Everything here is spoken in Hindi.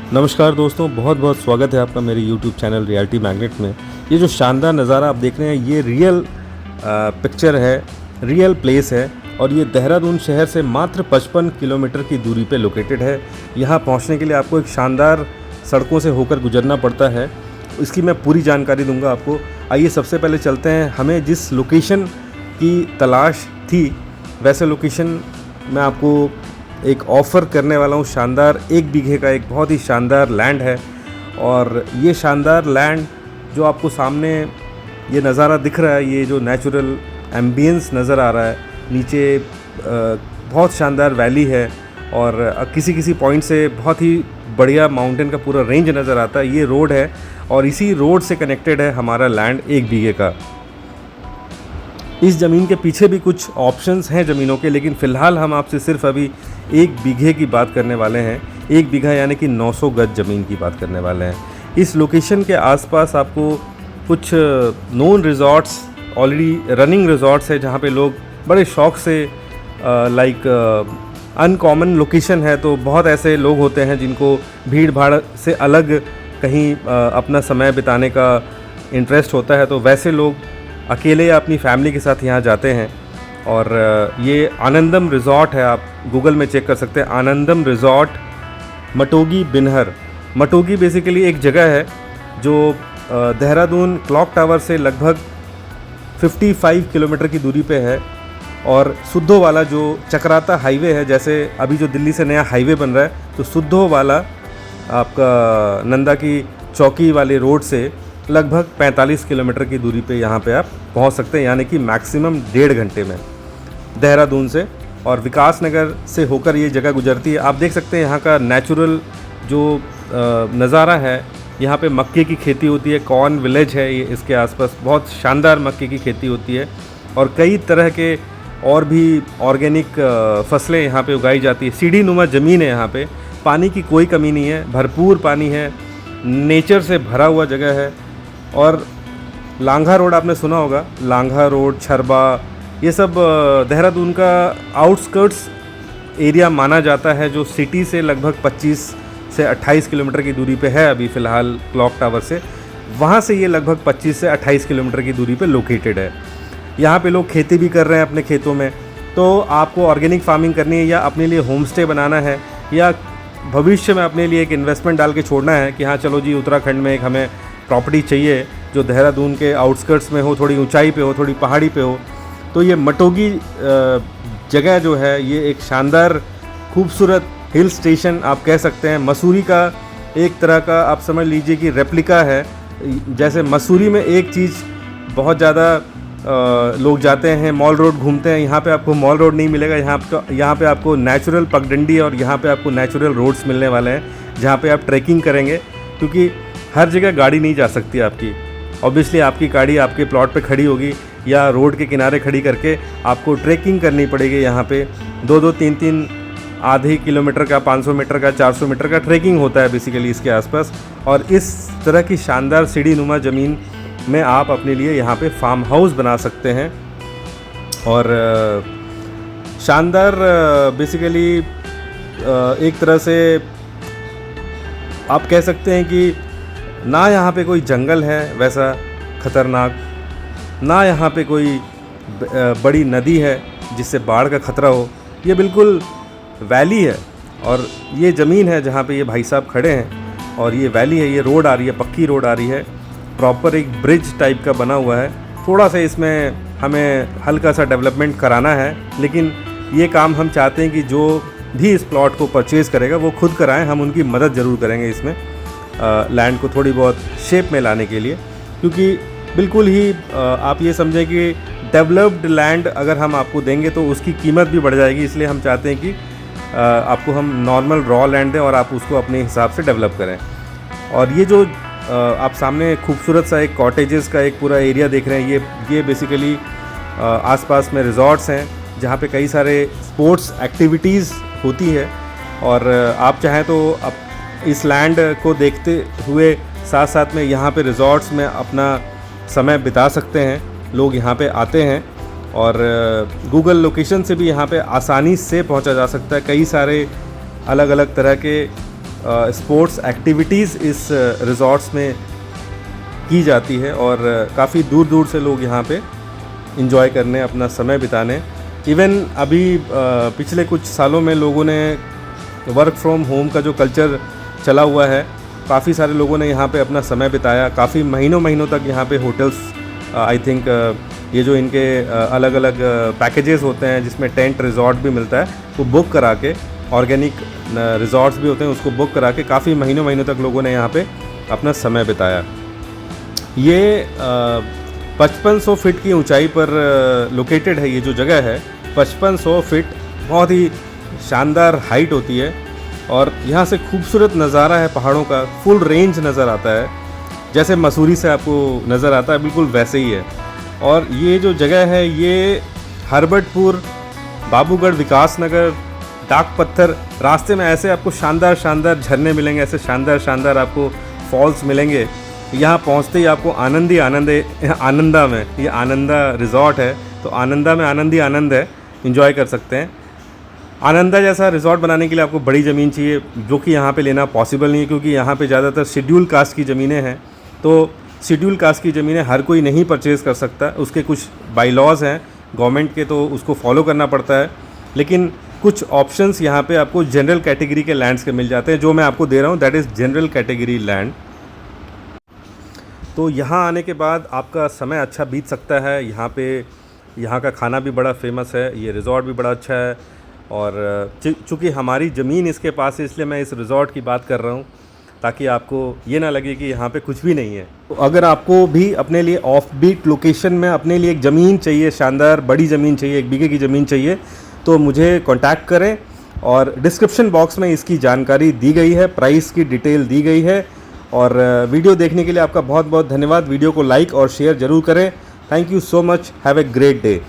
नमस्कार दोस्तों, बहुत बहुत स्वागत है आपका मेरे YouTube चैनल रियलिटी मैग्नेट में। ये जो शानदार नज़ारा आप देख रहे हैं ये रियल पिक्चर है, रियल प्लेस है और ये देहरादून शहर से मात्र 55 किलोमीटर की दूरी पे लोकेटेड है। यहाँ पहुँचने के लिए आपको एक शानदार सड़कों से होकर गुजरना पड़ता है। इसकी मैं पूरी जानकारी दूंगा आपको। आइए सबसे पहले चलते हैं, हमें जिस लोकेशन की तलाश थी वैसे लोकेशन मैं आपको एक ऑफ़र करने वाला हूँ। शानदार 1 बीघे का एक बहुत ही शानदार लैंड है और ये शानदार लैंड जो आपको सामने ये नज़ारा दिख रहा है, ये जो नेचुरल एम्बियंस नज़र आ रहा है, नीचे बहुत शानदार वैली है और किसी पॉइंट से बहुत ही बढ़िया माउंटेन का पूरा रेंज नज़र आता है। ये रोड है और इसी रोड से कनेक्टेड है हमारा लैंड 1 बीघे का। इस ज़मीन के पीछे भी कुछ ऑप्शंस हैं ज़मीनों के, लेकिन फ़िलहाल हम आपसे सिर्फ अभी 1 बीघे की बात करने वाले हैं। 1 बीघा यानी कि 900 गज ज़मीन की बात करने वाले हैं। इस लोकेशन के आसपास आपको कुछ known resorts, already running resorts है जहाँ पे लोग बड़े शौक़ से अनकॉमन लोकेशन है तो बहुत ऐसे लोग होते हैं जिनको भीड़ भाड़ से अलग कहीं अपना समय बिताने का इंटरेस्ट होता है, तो वैसे लोग अकेले या अपनी फैमिली के साथ यहाँ जाते हैं। और ये आनंदम रिज़ॉर्ट है, आप गूगल में चेक कर सकते हैं। आनंदम रिज़ॉर्ट मटोगी बिनहर। मटोगी बेसिकली एक जगह है जो देहरादून क्लॉक टावर से लगभग 55 किलोमीटर की दूरी पे है और सुद्धो वाला जो चक्राता हाईवे है, जैसे अभी जो दिल्ली से नया हाईवे बन रहा है, तो सुद्धो वाला आपका नंदा की चौकी वाले रोड से लगभग 45 किलोमीटर की दूरी पे यहाँ पे आप पहुँच सकते हैं, यानी कि मैक्सिमम 1.5 घंटे में देहरादून से। और विकास नगर से होकर ये जगह गुजरती है। आप देख सकते हैं यहाँ का नेचुरल जो नज़ारा है। यहाँ पे मक्के की खेती होती है, कॉर्न विलेज है ये, इसके आसपास बहुत शानदार मक्के की खेती होती है और कई तरह के और भी ऑर्गेनिक फसलें यहाँ पे उगाई जाती है। सीढ़ी नुमा ज़मीन है यहाँ पे, पानी की कोई कमी नहीं है, भरपूर पानी है, नेचर से भरा हुआ जगह है। और लांघा रोड आपने सुना होगा, लांघा रोड, छरबा, ये सब देहरादून का आउटस्कर्ट्स एरिया माना जाता है, जो सिटी से लगभग 25 से 28 किलोमीटर की दूरी पे है अभी फ़िलहाल क्लॉक टावर से। वहाँ से ये लगभग 25 से 28 किलोमीटर की दूरी पे लोकेटेड है। यहाँ पे लोग खेती भी कर रहे हैं अपने खेतों में। तो आपको ऑर्गेनिक फार्मिंग करनी है या अपने लिए होम स्टे बनाना है या भविष्य में अपने लिए एक इन्वेस्टमेंट डाल के छोड़ना है कि हाँ चलो जी उत्तराखंड में एक हमें प्रॉपर्टी चाहिए जो देहरादून के आउटस्कर्ट्स में हो, थोड़ी ऊंचाई पे हो, थोड़ी पहाड़ी पे हो, तो ये मटोगी जगह जो है ये एक शानदार खूबसूरत हिल स्टेशन आप कह सकते हैं। मसूरी का एक तरह का आप समझ लीजिए कि रेप्लिका है। जैसे मसूरी में एक चीज़ बहुत ज़्यादा लोग जाते हैं, मॉल रोड घूमते हैं, यहाँ पे आपको मॉल रोड नहीं मिलेगा। यहाँ पे आपको नेचुरल पगडंडी और यहाँ पे आपको नेचुरल रोड्स मिलने वाले हैं जहाँ पे आप ट्रैकिंग करेंगे, क्योंकि हर जगह गाड़ी नहीं जा सकती आपकी। ऑब्वियसली आपकी गाड़ी आपके प्लॉट पे खड़ी होगी या रोड के किनारे खड़ी करके आपको ट्रैकिंग करनी पड़ेगी। यहाँ पे 2-2, 3-3 आधे किलोमीटर का, 500 मीटर का, 400 मीटर का ट्रैकिंग होता है बेसिकली इसके आसपास। और इस तरह की शानदार सीढ़ी नुमा ज़मीन में आप अपने लिए यहाँ पे फार्म हाउस बना सकते हैं। और शानदार बेसिकली एक तरह से आप कह सकते हैं कि ना यहाँ पे कोई जंगल है वैसा ख़तरनाक, ना यहाँ पे कोई बड़ी नदी है जिससे बाढ़ का ख़तरा हो। ये बिल्कुल वैली है और ये ज़मीन है जहाँ पे ये भाई साहब खड़े हैं और ये वैली है। ये रोड आ रही है, पक्की रोड आ रही है, प्रॉपर एक ब्रिज टाइप का बना हुआ है। थोड़ा सा इसमें हमें हल्का सा डेवलपमेंट कराना है, लेकिन ये काम हम चाहते हैं कि जो भी इस प्लॉट को परचेज़ करेगा वो खुद कराएं। हम उनकी मदद ज़रूर करेंगे इसमें लैंड को थोड़ी बहुत शेप में लाने के लिए, क्योंकि बिल्कुल ही आप ये समझें कि डेवलप्ड लैंड अगर हम आपको देंगे तो उसकी कीमत भी बढ़ जाएगी। इसलिए हम चाहते हैं कि आपको हम नॉर्मल रॉ लैंड दें और आप उसको अपने हिसाब से डेवलप करें। और ये जो आप सामने खूबसूरत सा एक कॉटेजेस का एक पूरा एरिया देख रहे हैं, ये बेसिकली आसपास में रिजॉर्ट्स हैं जहाँ पे कई सारे स्पोर्ट्स एक्टिविटीज़ होती है। और आप चाहें तो इस लैंड को देखते हुए साथ साथ में यहाँ पे रिजॉर्ट्स में अपना समय बिता सकते हैं। लोग यहाँ पे आते हैं और गूगल लोकेशन से भी यहाँ पे आसानी से पहुँचा जा सकता है। कई सारे अलग अलग तरह के स्पोर्ट्स एक्टिविटीज़ इस रिज़ॉर्ट्स में की जाती है और काफ़ी दूर दूर से लोग यहाँ पे इंजॉय करने, अपना समय बिताने। इवन अभी पिछले कुछ सालों में लोगों ने वर्क फ्रॉम होम का जो कल्चर चला हुआ है, काफ़ी सारे लोगों ने यहाँ पे अपना समय बिताया। काफ़ी महीनों महीनों तक यहाँ पे होटल्स आई थिंक ये जो इनके अलग अलग पैकेजेस होते हैं जिसमें टेंट रिजॉर्ट भी मिलता है, वो बुक करा के, ऑर्गेनिक रिजॉर्ट्स भी होते हैं, उसको बुक करा के काफ़ी महीनों महीनों तक लोगों ने यहाँ पे अपना समय बिताया। ये 5500 फीट की ऊंचाई पर लोकेटेड है। ये जो जगह है 5500 फीट, बहुत ही शानदार हाइट होती है और यहाँ से खूबसूरत नज़ारा है पहाड़ों का, फुल रेंज नज़र आता है। जैसे मसूरी से आपको नज़र आता है बिल्कुल वैसे ही है। और ये जो जगह है ये हर्बटपुर, बाबूगढ़, विकास नगर, डाक पत्थर, रास्ते में ऐसे आपको शानदार शानदार झरने मिलेंगे, ऐसे शानदार शानदार आपको फॉल्स मिलेंगे। यहाँ पहुँचते ही आपको आनंद ही आनंद है। आनंदा में, ये आनंदा रिज़ॉर्ट है तो आनंदा में आनंद ही आनंद है, इंजॉय कर सकते हैं। आनंदा जैसा रिज़ॉर्ट बनाने के लिए आपको बड़ी ज़मीन चाहिए, जो कि यहाँ पे लेना पॉसिबल नहीं है क्योंकि यहाँ पे ज़्यादातर शेड्यूल कास्ट की ज़मीनें हैं। तो शेड्यूल कास्ट की ज़मीनें हर कोई नहीं परचेज़ कर सकता, उसके कुछ बाई लॉज हैं गवर्नमेंट के, तो उसको फॉलो करना पड़ता है। लेकिन कुछ ऑप्शंस यहाँ पे आपको जनरल कैटेगरी के लैंड्स के मिल जाते हैं, जो मैं आपको दे रहा हूँ that is general category land. तो यहाँ आने के बाद आपका समय अच्छा बीत सकता है। यहाँ का खाना भी बड़ा फेमस है, ये रिज़ॉर्ट भी बड़ा अच्छा है और चूँकि हमारी ज़मीन इसके पास है इसलिए मैं इस रिज़ॉर्ट की बात कर रहा हूँ, ताकि आपको ये ना लगे कि यहाँ पे कुछ भी नहीं है। तो अगर आपको भी अपने लिए ऑफ बीट लोकेशन में अपने लिए एक ज़मीन चाहिए, शानदार बड़ी ज़मीन चाहिए, 1 बीघे की ज़मीन चाहिए, तो मुझे कांटेक्ट करें और डिस्क्रिप्शन बॉक्स में इसकी जानकारी दी गई है, प्राइस की डिटेल दी गई है। और वीडियो देखने के लिए आपका बहुत बहुत धन्यवाद। वीडियो को लाइक और शेयर ज़रूर करें। Thank you so much, have a great day.